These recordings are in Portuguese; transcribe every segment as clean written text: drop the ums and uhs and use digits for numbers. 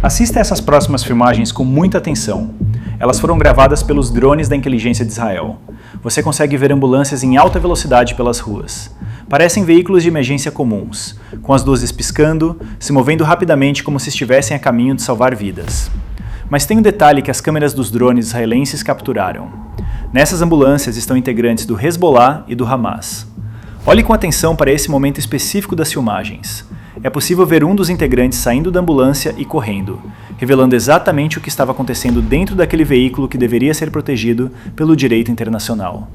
Assista essas próximas filmagens com muita atenção. Elas foram gravadas pelos drones da inteligência de Israel. Você consegue ver ambulâncias em alta velocidade pelas ruas. Parecem veículos de emergência comuns, com as luzes piscando, se movendo rapidamente como se estivessem a caminho de salvar vidas. Mas tem um detalhe que as câmeras dos drones israelenses capturaram. Nessas ambulâncias estão integrantes do Hezbollah e do Hamas. Olhe com atenção para esse momento específico das filmagens. É possível ver um dos integrantes saindo da ambulância e correndo, revelando exatamente o que estava acontecendo dentro daquele veículo que deveria ser protegido pelo direito internacional.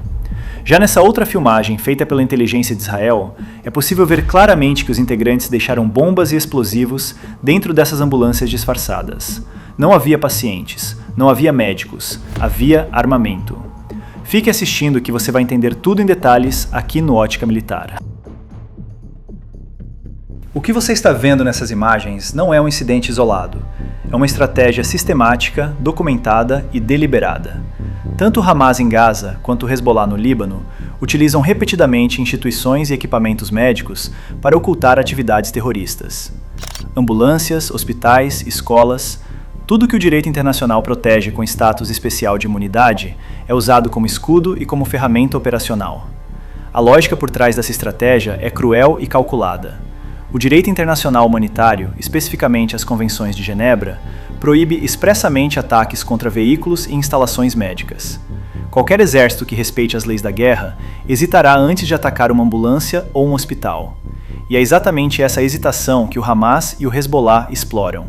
Já nessa outra filmagem, feita pela inteligência de Israel, é possível ver claramente que os integrantes deixaram bombas e explosivos dentro dessas ambulâncias disfarçadas. Não havia pacientes, não havia médicos, havia armamento. Fique assistindo que você vai entender tudo em detalhes aqui no Ótica Militar. O que você está vendo nessas imagens não é um incidente isolado. É uma estratégia sistemática, documentada e deliberada. Tanto o Hamas em Gaza quanto o Hezbollah no Líbano utilizam repetidamente instituições e equipamentos médicos para ocultar atividades terroristas. Ambulâncias, hospitais, escolas, tudo que o direito internacional protege com status especial de imunidade é usado como escudo e como ferramenta operacional. A lógica por trás dessa estratégia é cruel e calculada. O direito internacional humanitário, especificamente as Convenções de Genebra, proíbe expressamente ataques contra veículos e instalações médicas. Qualquer exército que respeite as leis da guerra hesitará antes de atacar uma ambulância ou um hospital. E é exatamente essa hesitação que o Hamas e o Hezbollah exploram.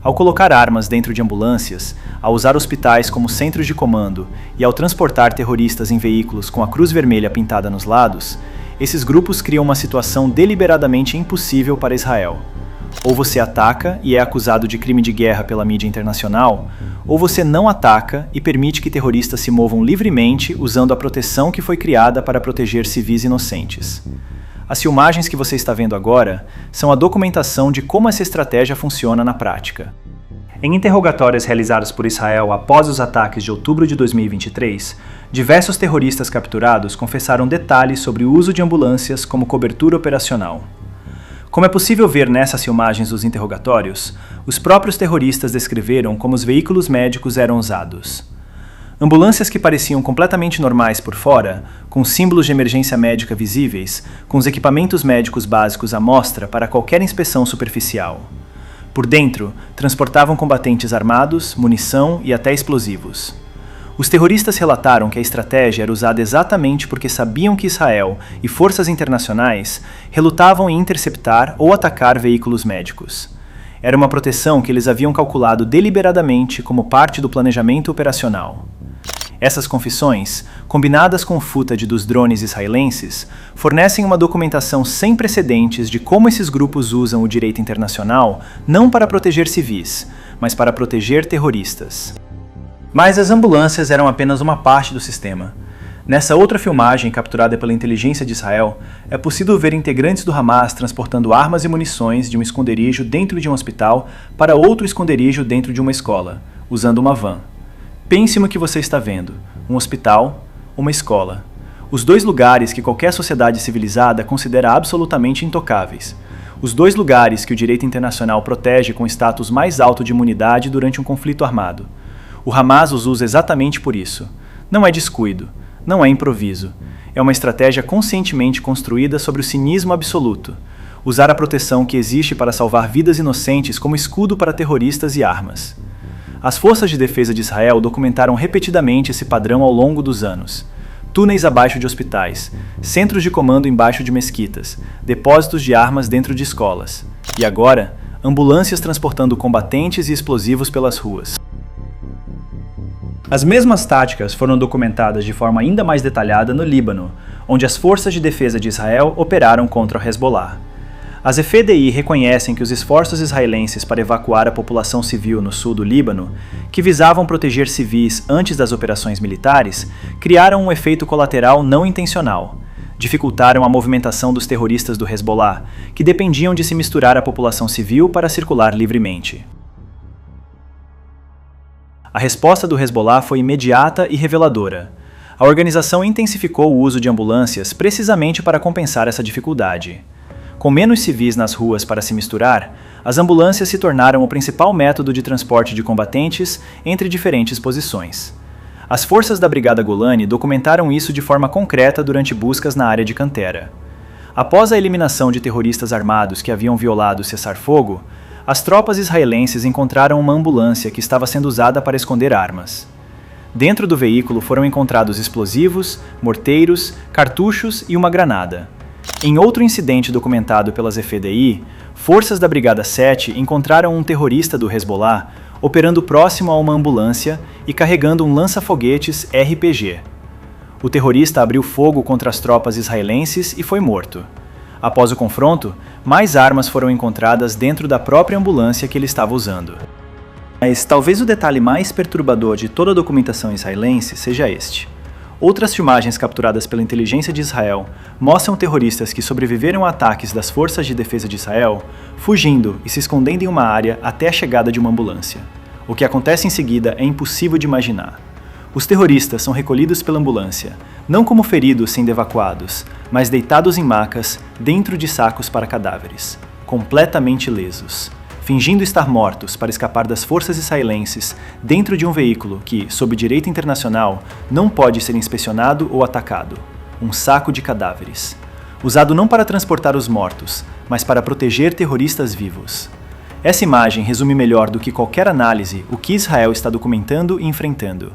Ao colocar armas dentro de ambulâncias, ao usar hospitais como centros de comando e ao transportar terroristas em veículos com a cruz vermelha pintada nos lados, esses grupos criam uma situação deliberadamente impossível para Israel. Ou você ataca e é acusado de crime de guerra pela mídia internacional, ou você não ataca e permite que terroristas se movam livremente usando a proteção que foi criada para proteger civis inocentes. As filmagens que você está vendo agora são a documentação de como essa estratégia funciona na prática. Em interrogatórios realizados por Israel após os ataques de outubro de 2023, diversos terroristas capturados confessaram detalhes sobre o uso de ambulâncias como cobertura operacional. Como é possível ver nessas filmagens dos interrogatórios, os próprios terroristas descreveram como os veículos médicos eram usados. Ambulâncias que pareciam completamente normais por fora, com símbolos de emergência médica visíveis, com os equipamentos médicos básicos à mostra para qualquer inspeção superficial. Por dentro, transportavam combatentes armados, munição e até explosivos. Os terroristas relataram que a estratégia era usada exatamente porque sabiam que Israel e forças internacionais relutavam em interceptar ou atacar veículos médicos. Era uma proteção que eles haviam calculado deliberadamente como parte do planejamento operacional. Essas confissões, combinadas com o footage dos drones israelenses, fornecem uma documentação sem precedentes de como esses grupos usam o direito internacional não para proteger civis, mas para proteger terroristas. Mas as ambulâncias eram apenas uma parte do sistema. Nessa outra filmagem, capturada pela inteligência de Israel, é possível ver integrantes do Hamas transportando armas e munições de um esconderijo dentro de um hospital para outro esconderijo dentro de uma escola, usando uma van. Pense no que você está vendo: um hospital, uma escola. Os dois lugares que qualquer sociedade civilizada considera absolutamente intocáveis. Os dois lugares que o direito internacional protege com status mais alto de imunidade durante um conflito armado. O Hamas os usa exatamente por isso. Não é descuido, não é improviso. É uma estratégia conscientemente construída sobre o cinismo absoluto. Usar a proteção que existe para salvar vidas inocentes como escudo para terroristas e armas. As forças de defesa de Israel documentaram repetidamente esse padrão ao longo dos anos. Túneis abaixo de hospitais, centros de comando embaixo de mesquitas, depósitos de armas dentro de escolas. E agora, ambulâncias transportando combatentes e explosivos pelas ruas. As mesmas táticas foram documentadas de forma ainda mais detalhada no Líbano, onde as forças de defesa de Israel operaram contra o Hezbollah. As EFDI reconhecem que os esforços israelenses para evacuar a população civil no sul do Líbano, que visavam proteger civis antes das operações militares, criaram um efeito colateral não intencional. Dificultaram a movimentação dos terroristas do Hezbollah, que dependiam de se misturar à população civil para circular livremente. A resposta do Hezbollah foi imediata e reveladora. A organização intensificou o uso de ambulâncias precisamente para compensar essa dificuldade. Com menos civis nas ruas para se misturar, as ambulâncias se tornaram o principal método de transporte de combatentes entre diferentes posições. As forças da Brigada Golani documentaram isso de forma concreta durante buscas na área de Quantera. Após a eliminação de terroristas armados que haviam violado o cessar-fogo, as tropas israelenses encontraram uma ambulância que estava sendo usada para esconder armas. Dentro do veículo foram encontrados explosivos, morteiros, cartuchos e uma granada. Em outro incidente documentado pelas EFDI, forças da Brigada 7 encontraram um terrorista do Hezbollah operando próximo a uma ambulância e carregando um lança-foguetes RPG. O terrorista abriu fogo contra as tropas israelenses e foi morto. Após o confronto, mais armas foram encontradas dentro da própria ambulância que ele estava usando. Mas talvez o detalhe mais perturbador de toda a documentação israelense seja este. Outras filmagens capturadas pela inteligência de Israel mostram terroristas que sobreviveram a ataques das forças de defesa de Israel fugindo e se escondendo em uma área até a chegada de uma ambulância. O que acontece em seguida é impossível de imaginar. Os terroristas são recolhidos pela ambulância, não como feridos sendo evacuados, mas deitados em macas dentro de sacos para cadáveres, completamente ilesos, fingindo estar mortos para escapar das forças israelenses dentro de um veículo que, sob direito internacional, não pode ser inspecionado ou atacado, um saco de cadáveres, usado não para transportar os mortos, mas para proteger terroristas vivos. Essa imagem resume melhor do que qualquer análise o que Israel está documentando e enfrentando.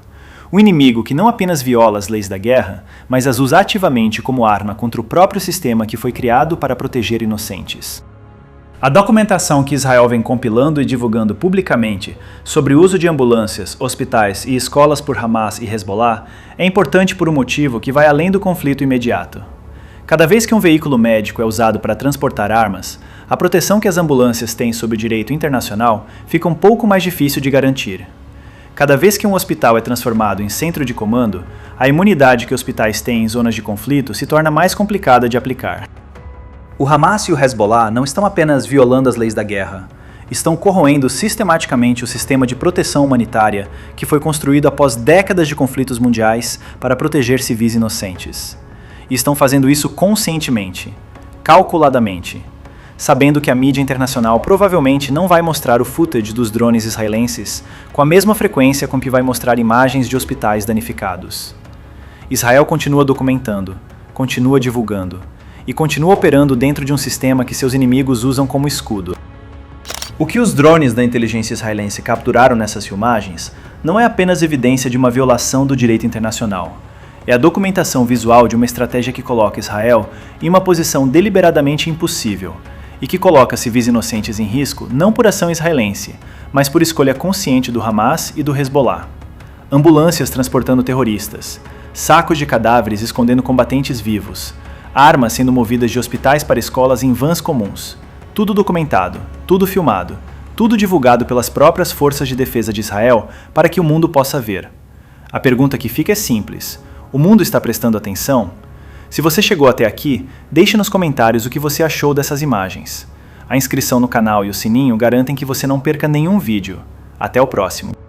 Um inimigo que não apenas viola as leis da guerra, mas as usa ativamente como arma contra o próprio sistema que foi criado para proteger inocentes. A documentação que Israel vem compilando e divulgando publicamente sobre o uso de ambulâncias, hospitais e escolas por Hamas e Hezbollah é importante por um motivo que vai além do conflito imediato. Cada vez que um veículo médico é usado para transportar armas, a proteção que as ambulâncias têm sob o direito internacional fica um pouco mais difícil de garantir. Cada vez que um hospital é transformado em centro de comando, a imunidade que hospitais têm em zonas de conflito se torna mais complicada de aplicar. O Hamas e o Hezbollah não estão apenas violando as leis da guerra, estão corroendo sistematicamente o sistema de proteção humanitária que foi construído após décadas de conflitos mundiais para proteger civis inocentes. E estão fazendo isso conscientemente, calculadamente, sabendo que a mídia internacional provavelmente não vai mostrar o footage dos drones israelenses com a mesma frequência com que vai mostrar imagens de hospitais danificados. Israel continua documentando, continua divulgando, e continua operando dentro de um sistema que seus inimigos usam como escudo. O que os drones da inteligência israelense capturaram nessas filmagens não é apenas evidência de uma violação do direito internacional. É a documentação visual de uma estratégia que coloca Israel em uma posição deliberadamente impossível e que coloca civis inocentes em risco não por ação israelense, mas por escolha consciente do Hamas e do Hezbollah. Ambulâncias transportando terroristas, sacos de cadáveres escondendo combatentes vivos, armas sendo movidas de hospitais para escolas em vans comuns. Tudo documentado, tudo filmado, tudo divulgado pelas próprias forças de defesa de Israel para que o mundo possa ver. A pergunta que fica é simples: o mundo está prestando atenção? Se você chegou até aqui, deixe nos comentários o que você achou dessas imagens. A inscrição no canal e o sininho garantem que você não perca nenhum vídeo. Até o próximo!